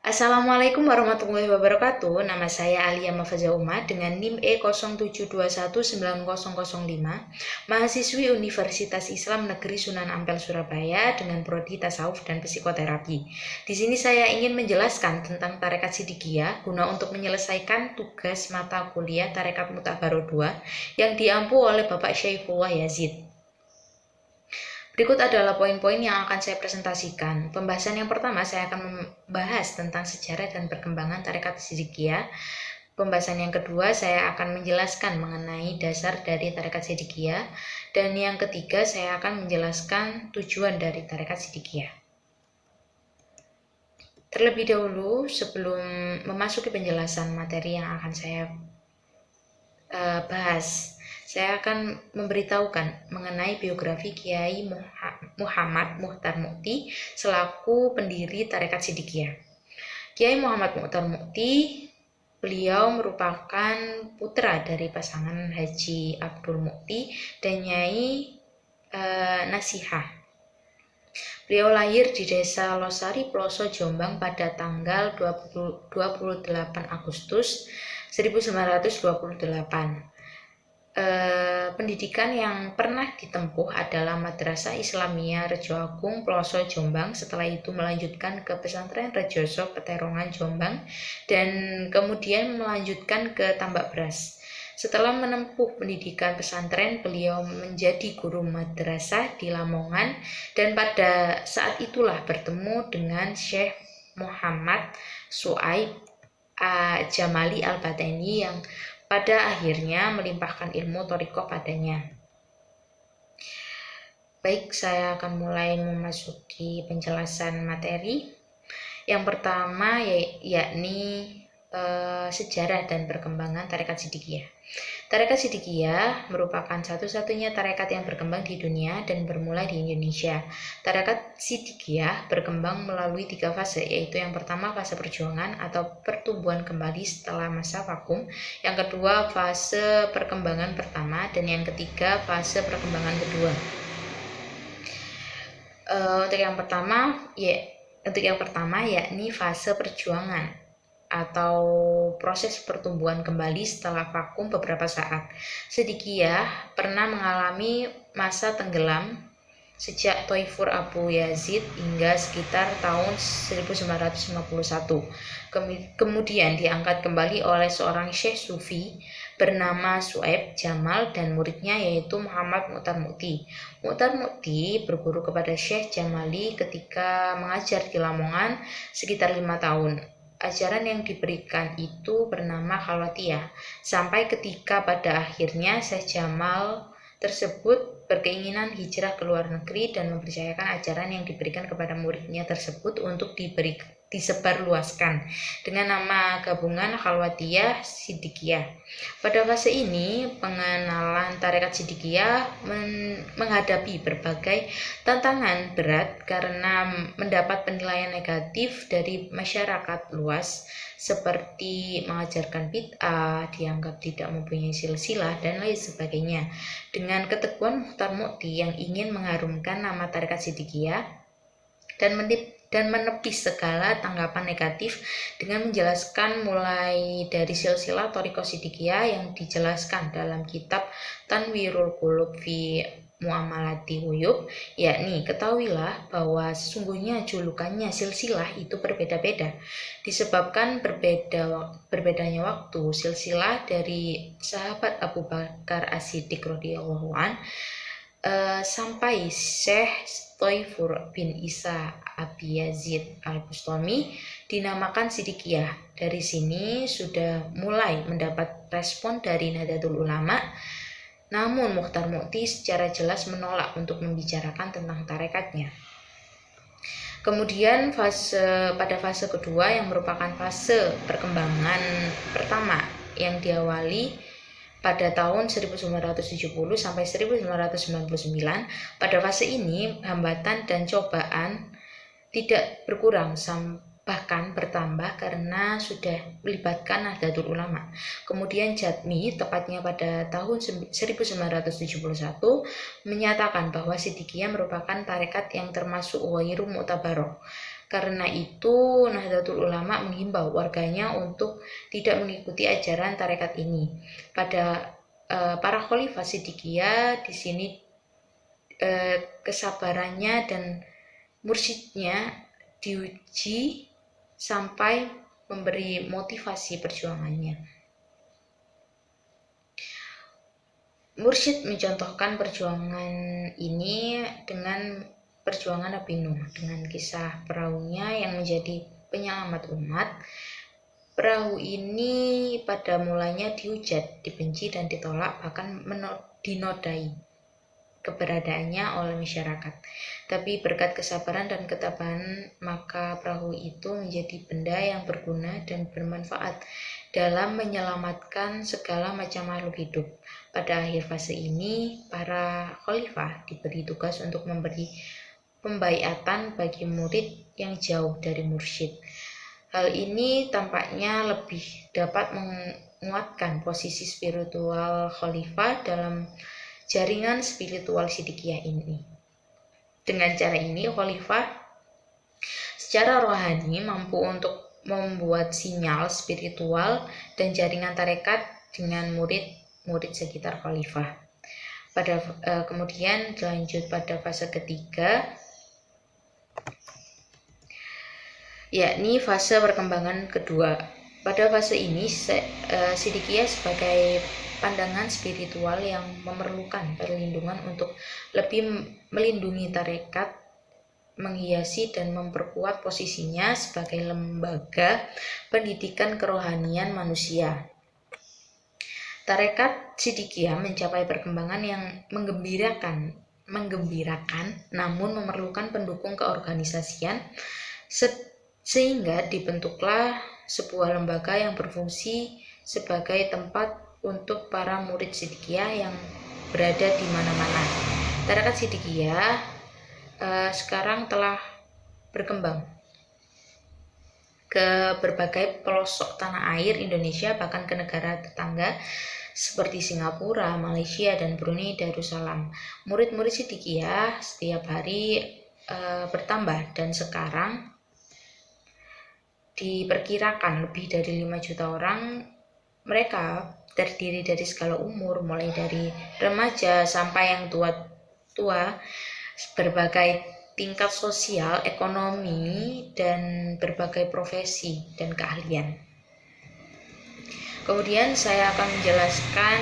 Assalamualaikum warahmatullahi wabarakatuh. Nama saya Alia Mafaza Umar dengan NIM E07219005, mahasiswi Universitas Islam Negeri Sunan Ampel Surabaya dengan prodi tasawuf dan psikoterapi. Di sini saya ingin menjelaskan tentang tarekat Sidikiyah guna untuk menyelesaikan tugas mata kuliah Tarekat Mutabaro 2 yang diampu oleh Bapak Syaifullah Yazid. Berikut adalah poin-poin yang akan saya presentasikan. Pembahasan yang pertama, saya akan membahas tentang sejarah dan perkembangan tarekat Sidikiyah. Pembahasan yang kedua, saya akan menjelaskan mengenai dasar dari tarekat Sidikiyah. Dan yang ketiga, saya akan menjelaskan tujuan dari tarekat Sidikiyah. Terlebih dahulu, sebelum memasuki penjelasan materi yang akan saya bahas, saya akan memberitahukan mengenai biografi Kiai Muhammad Muchtar Mukti selaku pendiri Tarekat Sidikiyah. Kiai Muhammad Muchtar Mukti, beliau merupakan putra dari pasangan Haji Abdul Mukti dan Nyai Nasihah. Beliau lahir di Desa Losari, Ploso, Jombang pada tanggal 28 Agustus 1928. Pendidikan yang pernah ditempuh adalah Madrasah Islamiyah Rejo Agung, Ploso, Jombang. Setelah itu melanjutkan ke Pesantren Rejoso, Peterongan, Jombang, dan kemudian melanjutkan ke Tambak Beras. Setelah menempuh pendidikan pesantren, beliau menjadi guru madrasah di Lamongan, dan pada saat itulah bertemu dengan Syekh Muhammad Su'aib Jamali Al-Bateni yang pada akhirnya melimpahkan ilmu thariqah padanya. Baik, saya akan mulai memasuki penjelasan materi. Yang pertama yakni sejarah dan perkembangan Tarekat Sidikiyah. Tarekat Sidikiyah merupakan satu-satunya tarekat yang berkembang di dunia dan bermula di Indonesia. Tarekat Sidikiyah berkembang melalui 3 fase, yaitu yang pertama fase perjuangan atau pertumbuhan kembali setelah masa vakum, yang kedua fase perkembangan pertama, dan yang ketiga fase perkembangan kedua. Untuk yang pertama yakni fase perjuangan atau proses pertumbuhan kembali setelah vakum beberapa saat. Sidikiyah pernah mengalami masa tenggelam sejak Thoifur Abu Yazid hingga sekitar tahun 1951. Kemudian diangkat kembali oleh seorang Syekh Sufi bernama Su'aib Jamal dan muridnya yaitu Muhammad Muchtar Mukti. Muchtar Mukti berguru kepada Syekh Jamali ketika mengajar di Lamongan sekitar 5 tahun. Ajaran yang diberikan itu bernama Khalwatiyah, sampai ketika pada akhirnya Syekh Jamal tersebut berkeinginan hijrah ke luar negeri dan mempercayakan ajaran yang diberikan kepada muridnya tersebut untuk disebarluaskan dengan nama gabungan Khalwatiyah Sidikiyah. Pada fase ini, pengenalan Tarekat Sidikiyah menghadapi berbagai tantangan berat karena mendapat penilaian negatif dari masyarakat luas seperti mengajarkan bid'ah, dianggap tidak mempunyai silsilah, dan lain sebagainya. Dengan keteguhan Muchtar Mukti yang ingin mengharumkan nama Tarekat Sidikiyah dan menepis segala tanggapan negatif dengan menjelaskan mulai dari silsilah thariqah Sidikiyah yang dijelaskan dalam kitab Tanwirul Qulub fi Muamalati Huyub, yakni ketahuilah bahwa sesungguhnya julukannya silsilah itu berbeda-beda disebabkan berbedanya waktu. Silsilah dari sahabat Abu Bakar As-Siddiq radhiyallahu an sampai Syekh Thoifur bin Isa Abi Yazid Al-Bustami dinamakan Sidikiyah. Dari sini sudah mulai mendapat respon dari Nahdlatul Ulama. Namun Muchtar Mukti secara jelas menolak untuk membicarakan tentang tarekatnya. Kemudian pada fase kedua yang merupakan fase perkembangan pertama yang diawali pada tahun 1970 sampai 1999. Pada fase ini hambatan dan cobaan tidak berkurang, bahkan bertambah karena sudah melibatkan Nahdlatul Ulama. Kemudian Jatmi, tepatnya pada tahun 1971, menyatakan bahwa Sidikiyah merupakan tarekat yang termasuk ghairu mu'tabaroh Karena itu, Nahdlatul Ulama menghimbau warganya untuk tidak mengikuti ajaran tarekat ini. Pada para khalifah Siddiqiyah di sini kesabarannya dan mursyidnya diuji sampai memberi motivasi perjuangannya. Mursyid mencontohkan perjuangan ini dengan perjuangan Nabi Nuh, dengan kisah perahunya yang menjadi penyelamat umat. Perahu ini pada mulanya dihujat, dibenci dan ditolak, bahkan dinodai keberadaannya oleh masyarakat. Tapi berkat kesabaran dan ketabahan, maka perahu itu menjadi benda yang berguna dan bermanfaat dalam menyelamatkan segala macam makhluk hidup. Pada akhir fase ini, para khalifah diberi tugas untuk memberi pembaiatan bagi murid yang jauh dari mursyid. Hal ini tampaknya lebih dapat menguatkan posisi spiritual khalifah dalam jaringan spiritual Siddiqiyah ini. Dengan cara ini, khalifah secara rohani mampu untuk membuat sinyal spiritual dan jaringan tarekat dengan murid-murid sekitar khalifah. Kemudian lanjut pada fase ketiga, yakni fase perkembangan kedua. Pada fase ini, Siddiqiyah sebagai pandangan spiritual yang memerlukan perlindungan untuk lebih melindungi tarekat, menghiasi dan memperkuat posisinya sebagai lembaga pendidikan kerohanian manusia. Tarekat Siddiqiyah mencapai perkembangan yang menggembirakan, namun memerlukan pendukung keorganisasian, sehingga dibentuklah sebuah lembaga yang berfungsi sebagai tempat untuk para murid Siddiqiyah yang berada di mana-mana. Tarekat Siddiqiyah sekarang telah berkembang ke berbagai pelosok tanah air Indonesia, bahkan ke negara tetangga seperti Singapura, Malaysia, dan Brunei Darussalam. Murid-murid Siddiqiyah setiap hari bertambah, dan sekarang diperkirakan lebih dari 5 juta orang. Mereka terdiri dari segala umur, mulai dari remaja sampai yang tua, berbagai tingkat sosial, ekonomi, dan berbagai profesi dan keahlian. Kemudian saya akan menjelaskan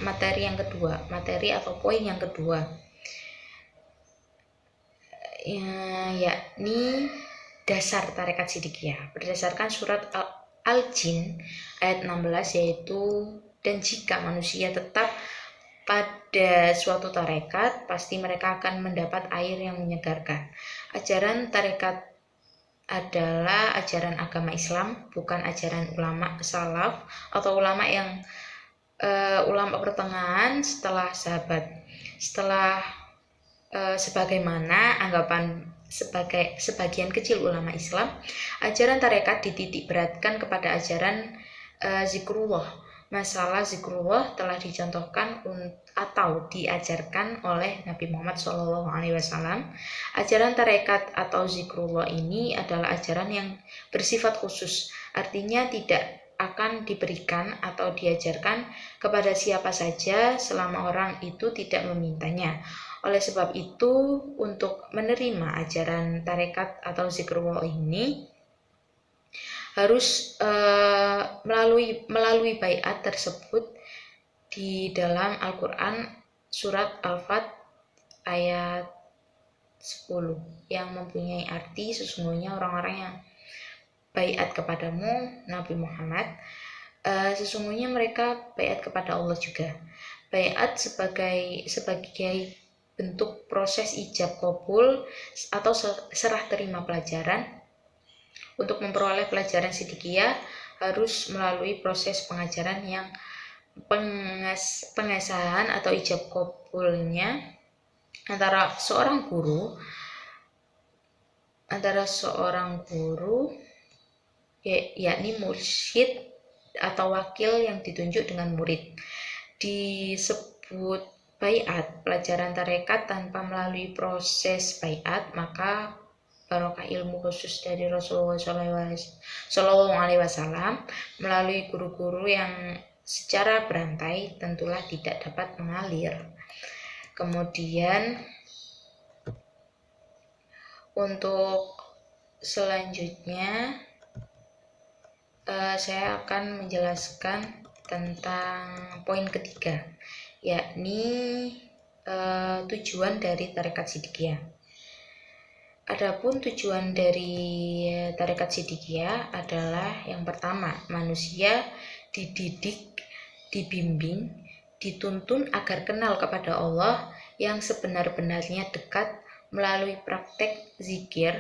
materi yang kedua, materi atau poin yang kedua, yakni dasar tarekat Siddiqiyah berdasarkan surat Al-Jin ayat 16, yaitu dan jika manusia tetap pada suatu tarekat, pasti mereka akan mendapat air yang menyegarkan. Ajaran tarekat adalah ajaran agama Islam, bukan ajaran ulama salaf atau ulama yang ulama pertengahan setelah sahabat. Sebagaimana anggapan sebagian kecil ulama Islam, ajaran tarekat dititik beratkan kepada ajaran zikrullah. Masalah zikrullah telah dicontohkan atau diajarkan oleh Nabi Muhammad SAW. Ajaran tarekat atau zikrullah ini adalah ajaran yang bersifat khusus, artinya tidak akan diberikan atau diajarkan kepada siapa saja selama orang itu tidak memintanya. Oleh sebab itu, untuk menerima ajaran tarekat atau zikrullah ini harus melalui baiat tersebut di dalam Al-Quran surat Al-Fat ayat 10 yang mempunyai arti, sesungguhnya orang-orang yang baiat kepadamu Nabi Muhammad, sesungguhnya mereka baiat kepada Allah juga. Baiat sebagai bentuk proses ijab kabul atau serah terima pelajaran. Untuk memperoleh pelajaran Siddiqiyah harus melalui proses pengajaran yang pengesahan atau ijab kabulnya antara seorang guru yakni mursyid atau wakil yang ditunjuk dengan murid. Disebut baiat pelajaran tarekat tanpa melalui proses baiat, maka barokah ilmu khusus dari Rasulullah Shallallahu Alaihi Wasallam melalui guru-guru yang secara berantai tentulah tidak dapat mengalir. Kemudian untuk selanjutnya saya akan menjelaskan tentang poin ketiga, yakni tujuan dari tarekat Sidikiyah. Adapun tujuan dari tarekat Sidikiyah adalah yang pertama, manusia dididik, dibimbing, dituntun agar kenal kepada Allah yang sebenar-benarnya dekat melalui praktek zikir,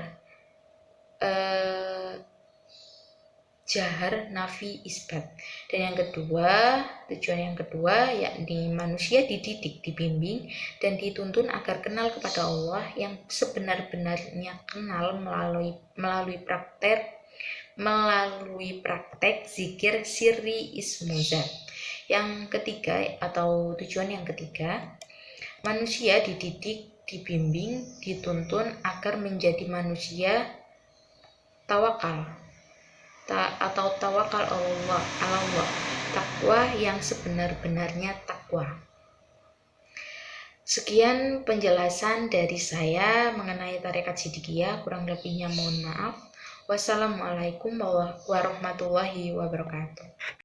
jahar, nafi, isbat. Dan yang kedua, tujuan yang kedua yakni manusia dididik, dibimbing, dan dituntun agar kenal kepada Allah yang sebenar-benarnya kenal melalui praktek zikir sirri ismuzat. Yang ketiga atau tujuan yang ketiga, manusia dididik, dibimbing, dituntun agar menjadi manusia tawakal atau tawakal Allah, takwa yang sebenar-benarnya takwa. Sekian penjelasan dari saya mengenai tarekat Sidikiyah, kurang lebihnya mohon maaf. Wassalamualaikum warahmatullahi wabarakatuh.